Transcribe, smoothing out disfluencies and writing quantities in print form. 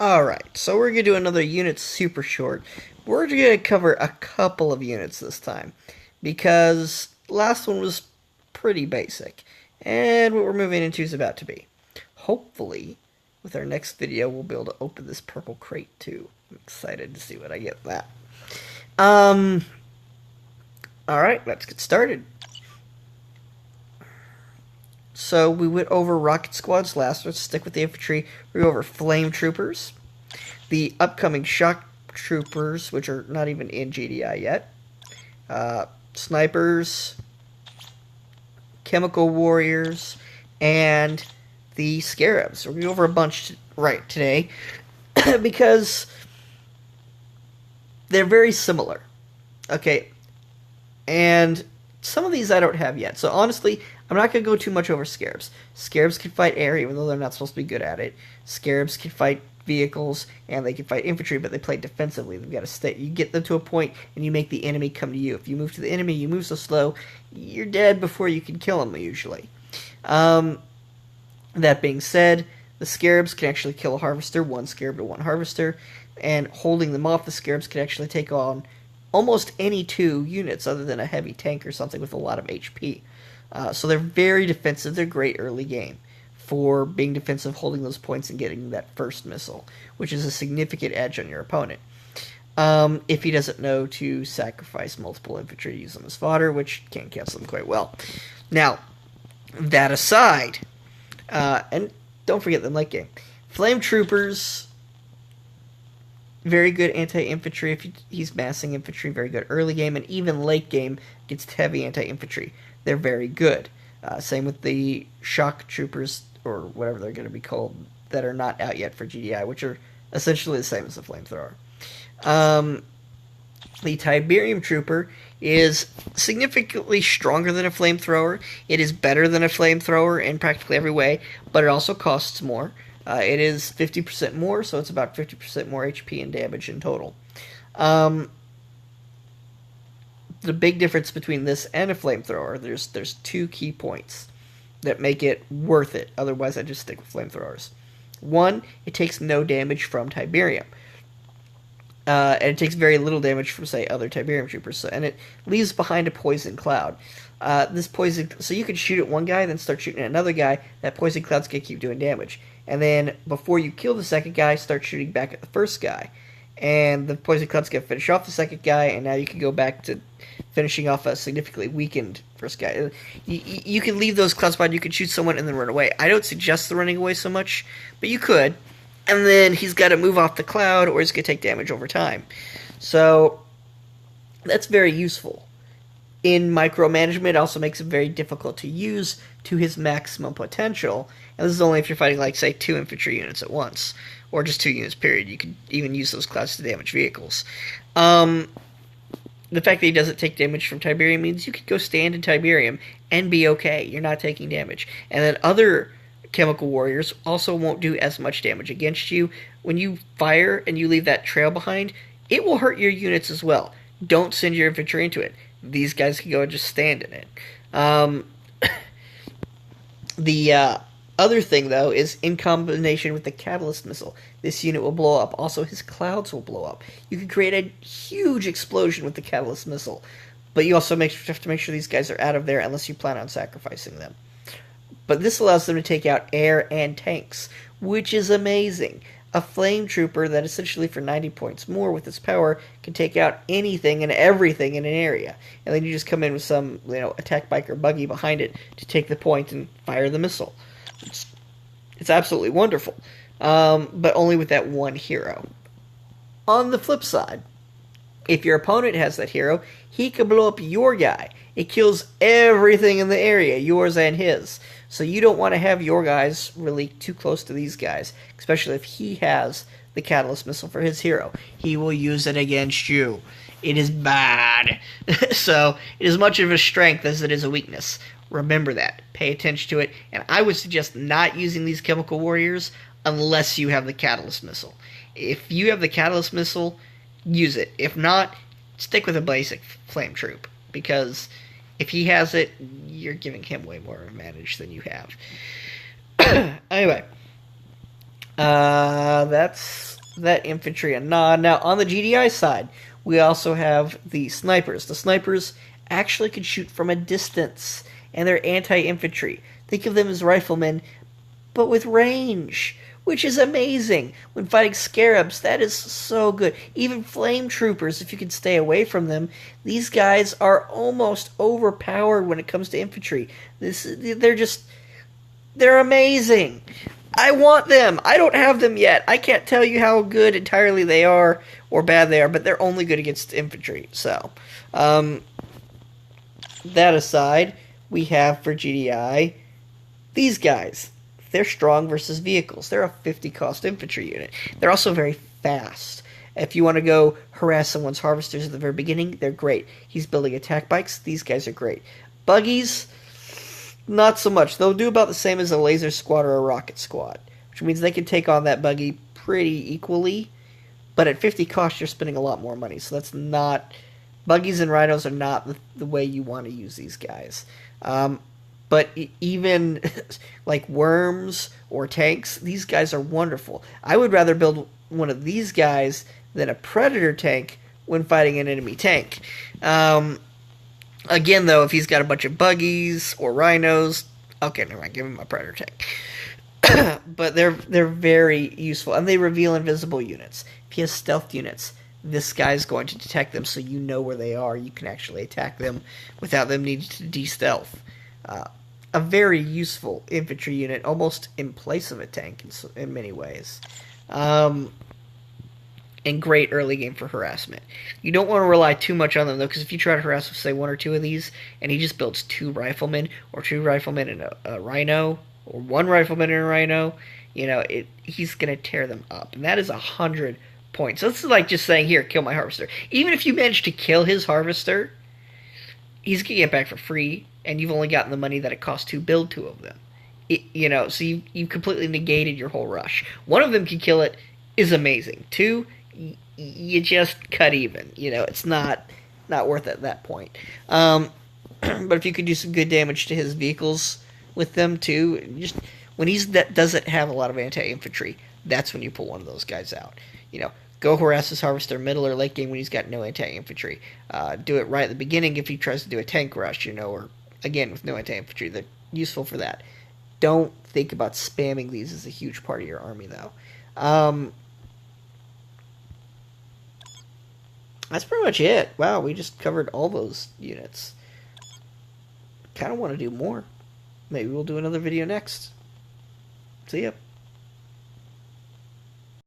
Alright, so we're going to do another unit super short. We're going to cover a couple of units this time, because last one was pretty basic, and what we're moving into is about to be. Hopefully, with our next video, we'll be able to open this purple crate too. I'm excited to see what I get with that. Alright, let's get started. So we went over rocket squads last. Let's stick with the infantry. We go over flame troopers, the upcoming shock troopers, which are not even in GDI yet, snipers, chemical warriors, and the scarabs. We're going to go over a bunch right today because they're very similar. Okay, and some of these I don't have yet. So honestly, I'm not going to go too much over scarabs. Scarabs can fight air, even though they're not supposed to be good at it. Scarabs can fight vehicles, and they can fight infantry, but they play defensively. They've got to stay. You get them to a point, and you make the enemy come to you. If you move to the enemy, you move so slow, you're dead before you can kill them, usually. That being said, the scarabs can actually kill a harvester, one scarab to one harvester, and holding them off, the scarabs can actually take on almost any two units other than a heavy tank or something with a lot of HP. So they're very defensive. They're great early game for being defensive, holding those points, and getting that first missile, which is a significant edge on your opponent. If he doesn't know to sacrifice multiple infantry to use them as fodder, which can cancel them quite well. Now, that aside, and don't forget the late game. Flame troopers, very good anti-infantry if he's massing infantry, very good early game, and even late game gets heavy anti-infantry. They're very good. Same with the shock troopers, or whatever they're going to be called, that are not out yet for GDI, which are essentially the same as the flamethrower. The Tiberium Trooper is significantly stronger than a flamethrower. It is better than a flamethrower in practically every way, but it also costs more. It is 50% more, so it's about 50% more HP and damage in total. The big difference between this and a flamethrower, there's two key points that make it worth it. Otherwise, I just stick with flamethrowers. One, it takes no damage from Tiberium. And it takes very little damage from, say, other Tiberium troopers, and it leaves behind a poison cloud. This poison, so you can shoot at one guy, then start shooting at another guy. That poison cloud's gonna keep doing damage, and then before you kill the second guy, start shooting back at the first guy, and the poison cloud's gonna finish off the second guy, and now you can go back to finishing off a significantly weakened first guy. You can leave those clouds behind. You can shoot someone and then run away. I don't suggest the running away so much, but you could. And then he's got to move off the cloud, or he's going to take damage over time. So that's very useful. In micromanagement, it also makes it very difficult to use to his maximum potential. And this is only if you're fighting, like, say, 2 infantry units at once, or just 2 units, period. You could even use those clouds to damage vehicles. The fact that he doesn't take damage from Tiberium means you could go stand in Tiberium and be okay. You're not taking damage. And then other chemical warriors also won't do as much damage against you. When you fire and you leave that trail behind, it will hurt your units as well. Don't send your infantry into it. These guys can go and just stand in it. The other thing, though, is in combination with the catalyst missile, this unit will blow up. Also, his clouds will blow up. You can create a huge explosion with the catalyst missile, but you also have to make sure these guys are out of there unless you plan on sacrificing them. But this allows them to take out air and tanks, which is amazing. A flame trooper that essentially for 90 points more with its power can take out anything and everything in an area. And then you just come in with some, attack bike or buggy behind it to take the point and fire the missile. It's absolutely wonderful. But only with that one hero. On the flip side, if your opponent has that hero, he can blow up your guy. It kills everything in the area, yours and his. So you don't want to have your guys really too close to these guys, especially if he has the catalyst missile for his hero. He will use it against you. It is bad. So it is much of a strength as it is a weakness. Remember that. Pay attention to it. And I would suggest not using these chemical warriors unless you have the catalyst missile. If you have the catalyst missile, use it. If not, stick with a basic flame troop, because if he has it, you're giving him way more advantage than you have. Anyway, That's that infantry and nod. Now on the GDI side, we also have the snipers. The snipers actually can shoot from a distance, and they're anti-infantry. Think of them as riflemen, but with range, which is amazing. When fighting scarabs, that is so good. Even flame troopers, if you can stay away from them, these guys are almost overpowered when it comes to infantry. They're amazing. I want them. I don't have them yet. I can't tell you how good entirely they are or bad they are, but they're only good against infantry. So, that aside, we have for GDI these guys. They're strong versus vehicles. They're a 50 cost infantry unit. They're also very fast. If you want to go harass someone's harvesters at the very beginning, they're great. He's building attack bikes. These guys are great. Buggies, not so much. They'll do about the same as a laser squad or a rocket squad, which means they can take on that buggy pretty equally. But at 50 cost, you're spending a lot more money. So that's not... Buggies and rhinos are not the way you want to use these guys. But even like worms or tanks, these guys are wonderful. I would rather build one of these guys than a predator tank when fighting an enemy tank. Again, though, if he's got a bunch of buggies or rhinos, okay, never mind, give him a predator tank. But they're very useful, and they reveal invisible units. If he has stealth units, this guy's going to detect them, so you know where they are. You can actually attack them without them needing to de-stealth. A very useful infantry unit, almost in place of a tank in many ways. And great early game for harassment. You don't want to rely too much on them, though, because if you try to harass with, say, one or two of these, and he just builds two riflemen, or two riflemen and a rhino, or one rifleman and a rhino, he's going to tear them up. And that is 100 points. So this is like just saying, here, kill my harvester. Even if you manage to kill his harvester, he's going to get back for free, and you've only gotten the money that it costs to build two of them. So you've completely negated your whole rush. One of them can kill it, is amazing. Two, you just cut even. It's not worth it at that point. But if you could do some good damage to his vehicles with them too, just when that doesn't have a lot of anti-infantry, that's when you pull one of those guys out. Go harass his harvester middle or late game when he's got no anti-infantry. Do it right at the beginning if he tries to do a tank rush, or again with no anti-infantry. They're useful for that. Don't think about spamming these as a huge part of your army, though. That's pretty much it. Wow, we just covered all those units. Kind of want to do more. Maybe we'll do another video next. See ya.